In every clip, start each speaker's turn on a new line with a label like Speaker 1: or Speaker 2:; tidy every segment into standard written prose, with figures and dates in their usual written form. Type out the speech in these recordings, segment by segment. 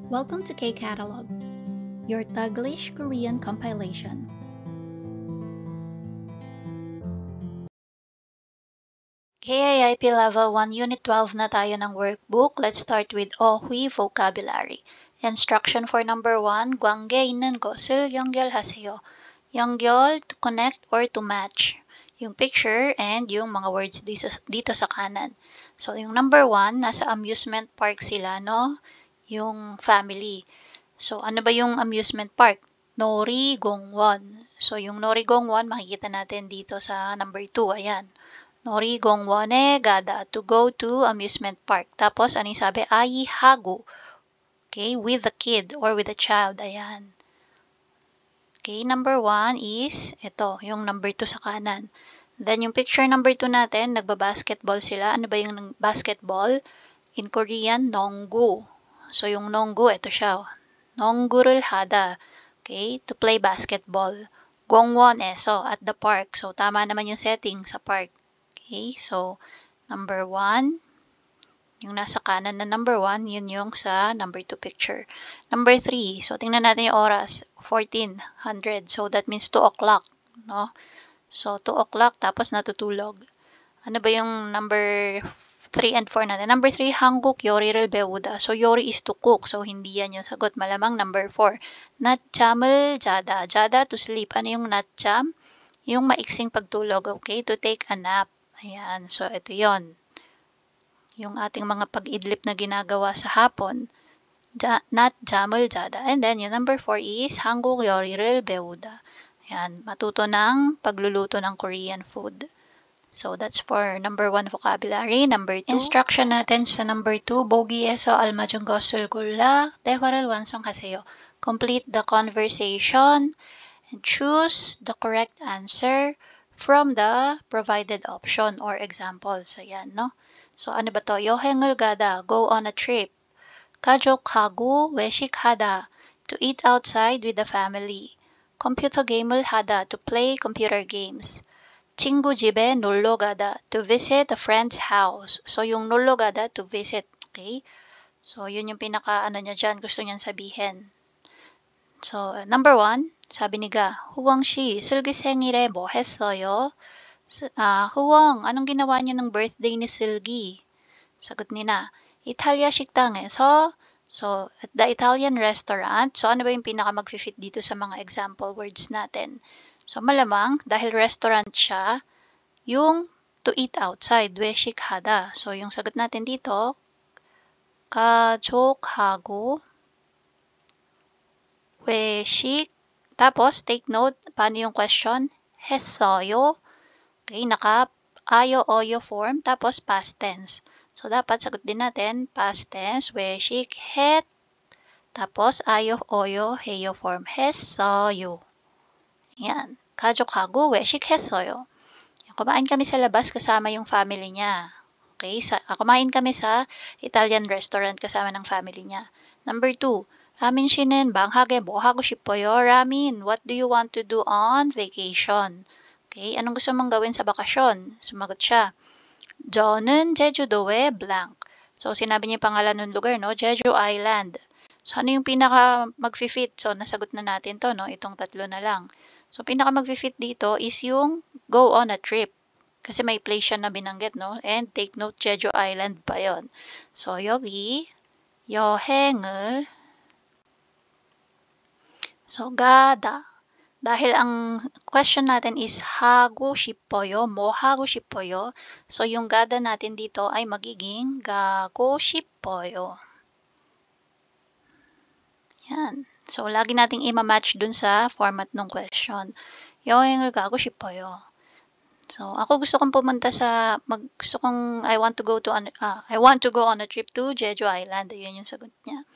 Speaker 1: Welcome to K-Catalog, your Taglish Korean compilation.
Speaker 2: KIIP Level 1 Unit 12 na tayo ng workbook. Let's start with Ohui vocabulary. Instruction for number 1, 관계 있는 것을 연결하세요. 연결, to connect or to match. Yung picture and yung mga words dito sa kanan. So, yung number 1, nasa amusement park sila, no? Yung family. So, ano ba yung amusement park? Norigongwon. So, yung Norigongwon, makikita natin dito sa number 2. Ayan. 놀이공원에 가다, to go to amusement park. Tapos, ano yung sabi? 아이하고. Okay, with the kid or with the child. Ayan. Okay, number 1 is, ito, yung number 2 sa kanan. Then, yung picture number 2 natin, nagbabasketball sila. Ano ba yung basketball? In Korean, 농구. So, yung 농구, ito siya. 농구를 하다. Okay, to play basketball. 공원에서, at the park. So, tama naman yung setting sa park. Okay, so, number 1, yung nasa kanan na number 1, yun yung sa number 2 picture. Number 3, so, tingnan natin yung oras, 1400. So, that means 2 o'clock, no? So, 2 o'clock, tapos natutulog. Ano ba yung number 3 and 4 natin? Number 3, 한국 요리를 배우다. So, 요리 is to cook. So, hindi yan yung sagot. Malamang number 4. 낮잠을 자다. 자다 to sleep. Ano yung 낮잠? Yung maiksing pagtulog, okay? To take a nap. Ayan. So, ito yon. Yung ating mga pag-idlip na ginagawa sa hapon. 낮잠을 자다. And then, yung number 4 is 한국 요리를 배우다. Ayan. Matuto ng pagluluto ng Korean food. So, that's for number 1 vocabulary. Number 2, instruction natin sa number 2. 보기에서 알맞은 것을 골라 대화를 완성하세요. Complete the conversation and choose the correct answer from the provided option or examples. Ayan, no? So, ano ba to? 여행을 가다, go on a trip. 가족하고 외식하다, to eat outside with the family. 컴퓨터 게임을 하다, to play computer games. 친구 집에 놀러 가다, to visit a friend's house. So, yung 놀러 가다, to visit. Okay? So, yun yung pinaka, niya dyan, gusto niyan sabihin. So, number 1, sabi ni Ga, 후왕 씨, 슬기 생일에 뭐 했어요? 후왕, anong ginawa niya ng birthday ni Silgi? Sagot ni Na, 이탈리아 식당에서, so, at the Italian restaurant. So, ano ba yung pinaka mag-fit dito sa mga example words natin? So, malamang, dahil restaurant siya, yung to eat outside, 외식하다. So, yung sagot natin dito, 가족하고 외식. Tapos, take note, paano yung question? 했어요. Okay, naka-ayo, oyo form, tapos past tense. So, dapat sagot din natin, past tense, 외식, 했, tapos ayo, oyo, heyo form, 했어요. Yan. 가족하고 외식했어요. Kumain kami sa labas kasama yung family niya. Okay? Kumain kami sa Italian restaurant kasama ng family niya. Number 2, 라민 씨는 방학에 뭐 하고 싶어요? 라민, what do you want to do on vacation? Okay, anong gusto mong gawin sa bakasyon? Sumagot siya, 저는 제주도에 blank. So, sinabi niya yung pangalan ng lugar, no? Jeju Island. So, ano yung pinaka mag-fit? So, nasagot na natin to, no? Itong tatlo na lang. So, pinaka mag-fit dito is yung go on a trip. Kasi may place siya na binanggit, no? And take note, Jeju Island pa yon. So, 여기 여행을 so, 가다. Dahil ang question natin is 하고 싶어요, 뭐 하고 싶어요. So, yung gada natin dito ay magiging 가고 싶어요. Yan. So, lagi nating ima-match dun sa format ng question. 여행을 가고 싶어요. So, ako gusto kong pumunta I want to go on a trip to Jeju Island. Ayun yung sagot niya.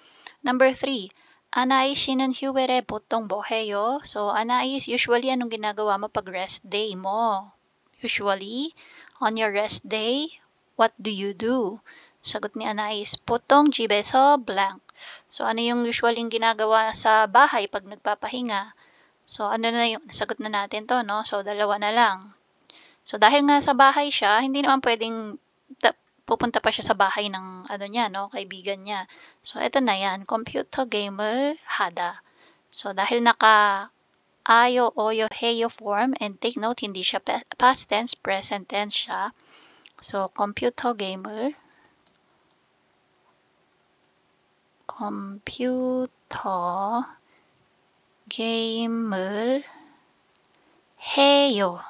Speaker 2: Number 3, 아나이 씨는 휴일에 보통 뭐 해요? So, 아나이 is usually anong ginagawa mo pag rest day mo? Usually, on your rest day, what do you do? Sagot ni Anais, 보통 집에서 blank. So, ano yung usually ginagawa sa bahay pag nagpapahinga? So, ano na yung sagot na natin to, no? So, dalawa na lang. So, dahil nga sa bahay siya, hindi naman pwedeng pupunta pa siya sa bahay ng ano niya, no, kaibigan niya. So, ito na yan. 컴퓨터 게임을 하다. So, dahil naka ayo, oyo, heyo form, and take note, hindi siya past tense, present tense siya. So, 컴퓨터 게임을 해요.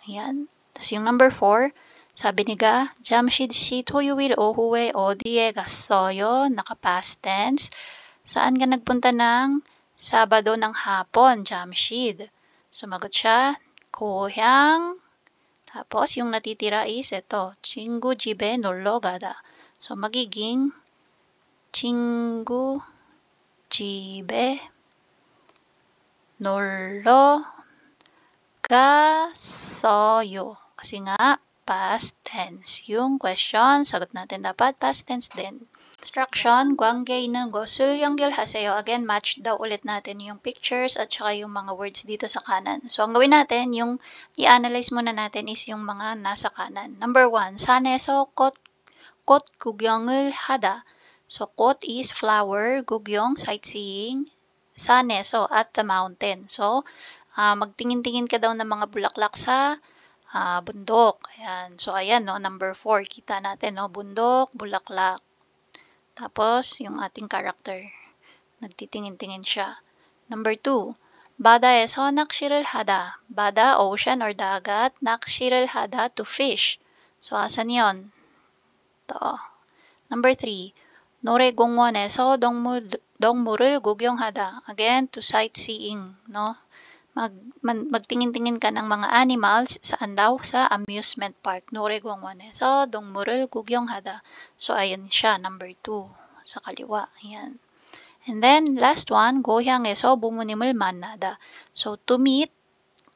Speaker 2: Ayan. Tapos yung number 4, sabi niga, 잠실 씨 토요일 오후에 어디에 갔어요? Naka-past tense. Saan ka nagpunta ng Sabado ng hapon? 잠실. Sumagot siya, 고향. Tapos yung natitira is ito, 친구 집에 놀러 가다. So magiging 친구 집에 놀러 갔어요. Kasi nga, past tense. Yung question, sagot natin dapat past tense din. Instruction, 관계 있는 것을 연결하세요. Again, match daw ulit natin yung pictures at saka yung mga words dito sa kanan. So, ang gawin natin, yung i-analyze muna natin is yung mga nasa kanan. Number 1, 산에서 꽃 구경을 하다. So, 꽃 is flower, 구경, sightseeing, 산에서, at the mountain. So, magtingin-tingin ka daw ng mga bulaklak sa bundok. Ayan. So, ayan, no, number 4. Kita natin, no, bundok, bulaklak. Tapos, yung ating character. Nagtitingin-tingin siya. Number 2. 바다에서 낚시를 하다. 바다, ocean or dagat. 낚시를 하다, to fish. So, asan yon? Ito. Number 3. 놀이공원에서 동물을 구경하다. Again, to sightseeing, no? magtingin-tingin ka ng mga animals, saan daw? Sa amusement park. 놀이공원에서 동물을 구경하다. So, ayan siya, number 2. Sa kaliwa. Ayan. And then, last one, 고향에서 부모님을 만나다. So, to meet,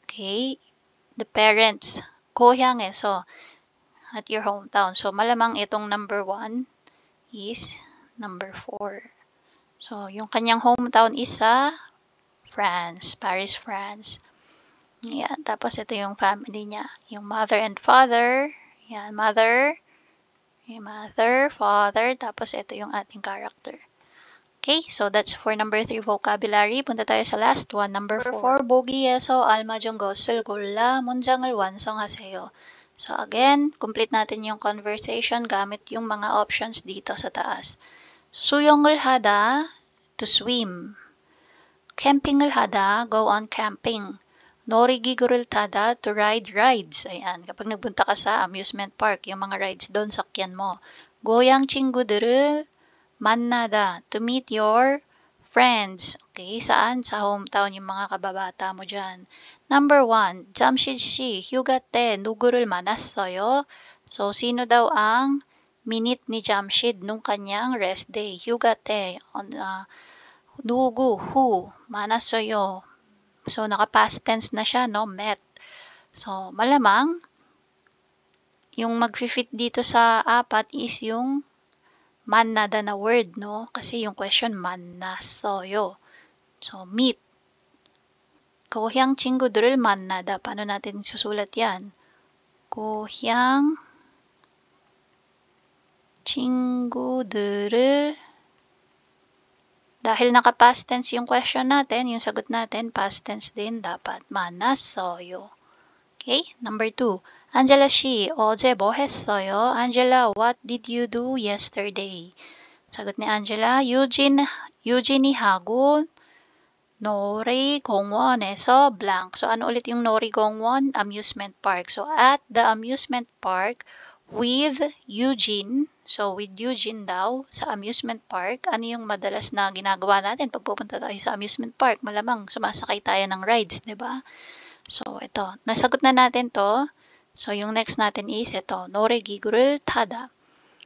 Speaker 2: okay, the parents. 고향에서, at your hometown. So, malamang itong number 1 is number 4. So, yung kanyang hometown is sa France, Paris, France. Yan. Tapos, ito yung family niya. Yung mother and father. Yan, mother. Yung mother, father. Tapos, ito yung ating character. Okay, so that's for number 3 vocabulary. Punta tayo sa last one. Number 4, 보기에서 알맞은 것을 골라 문장을 완성하세요. So, again, complete natin yung conversation gamit yung mga options dito sa taas. 수영을 하다, to swim. camping을 하다, go on camping. 놀이기구를 타다, to ride rides. Ayan, kapag nagpunta ka sa amusement park, yung mga rides doon, sakyan mo. 고향 친구들을 만나다, to meet your friends. Okay, saan? Sa hometown, yung mga kababata mo dyan. Number 1, 잠실 씨 휴가 때 누구를 만났어요? So, sino daw ang minute ni Jamshid nung kanyang rest day? 휴가 때, 누구, who, 만났어요. So, naka-past tense na siya, no? Met. So, malamang, yung mag-fit dito sa 4 is yung 만나다 na word, no? Kasi yung question, 만났어요. So, meet. 고향 친구들을 만나다. Paano natin susulat yan? 고향 친구들을 dahil naka-past tense yung question natin, yung sagot natin, past tense din dapat. 만났어요. Okay? Number 2. Angela 씨, 어제 뭐 했어요? Angela, what did you do yesterday? 사got ni Angela, 유진이하고 놀이공원에서 blank. So, ano ulit yung 놀이공원? Amusement park. So, at the amusement park with Eugene. So, with Eugene daw sa amusement park. Ano yung madalas na ginagawa natin pag pupunta tayo sa amusement park? Malamang sumasakay tayo ng rides, 'di ba? So, ito. Nasagot na natin to. So, yung next natin is ito. 놀이기구를 타다.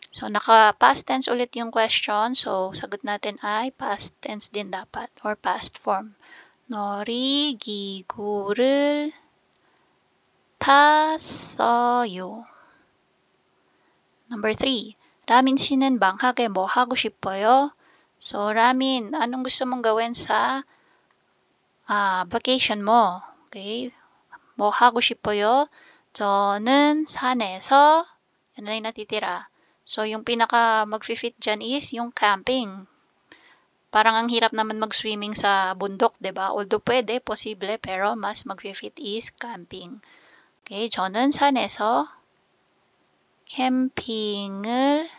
Speaker 2: So, naka-past tense ulit yung question. So, sagot natin ay past tense din dapat or past form. 놀이기구를 탔어요. Number 3. 라민 씨는 방학에 뭐 하고 싶어요? So, Ramin, anong gusto mong gawin sa vacation mo? Okay? 뭐 하고 싶어요? 저는 산에서, yan na yung natitira. So, yung pinaka mag-fit dyan is yung camping. Parang ang hirap naman mag-swimming sa bundok, 'di ba? Although pwede, posible, pero mas mag-fit is camping. Okay, 저는 산에서 캠핑을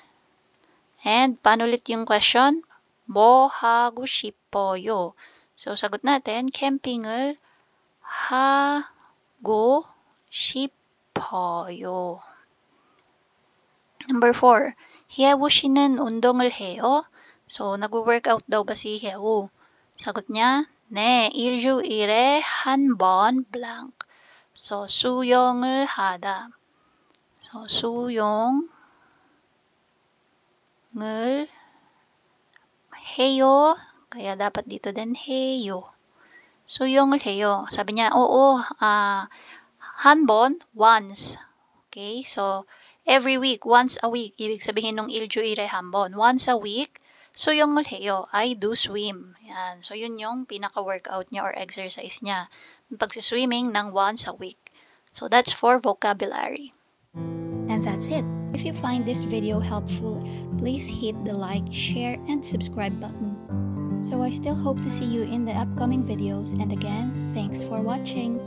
Speaker 2: and paano ulit yung question? 뭐 하고 싶어요? So, sagot natin, 캠핑을 하고 싶어요. Number 4. 희애우 씨는 운동을 해요? So, nag-workout daw ba si Hieu? Sagot niya, 네, 일주일에 한 번 blank. So, 수영을 하다. So, 수영을 해요. Kaya dapat dito din 해요. 수영을 해요. Sabi niya, oo, 한 번, once. Okay, so, every week, once a week. Ibig sabihin ng 일주일에 한 번. Once a week, 수영을 해요. I do swim. Yan. So, yun yung pinaka-workout niya or exercise niya. Pagsiswimming ng once a week. So, that's for vocabulary.
Speaker 1: And that's it. If you find this video helpful, please hit the like, share, and subscribe button. So I still hope to see you in the upcoming videos, and again, thanks for watching.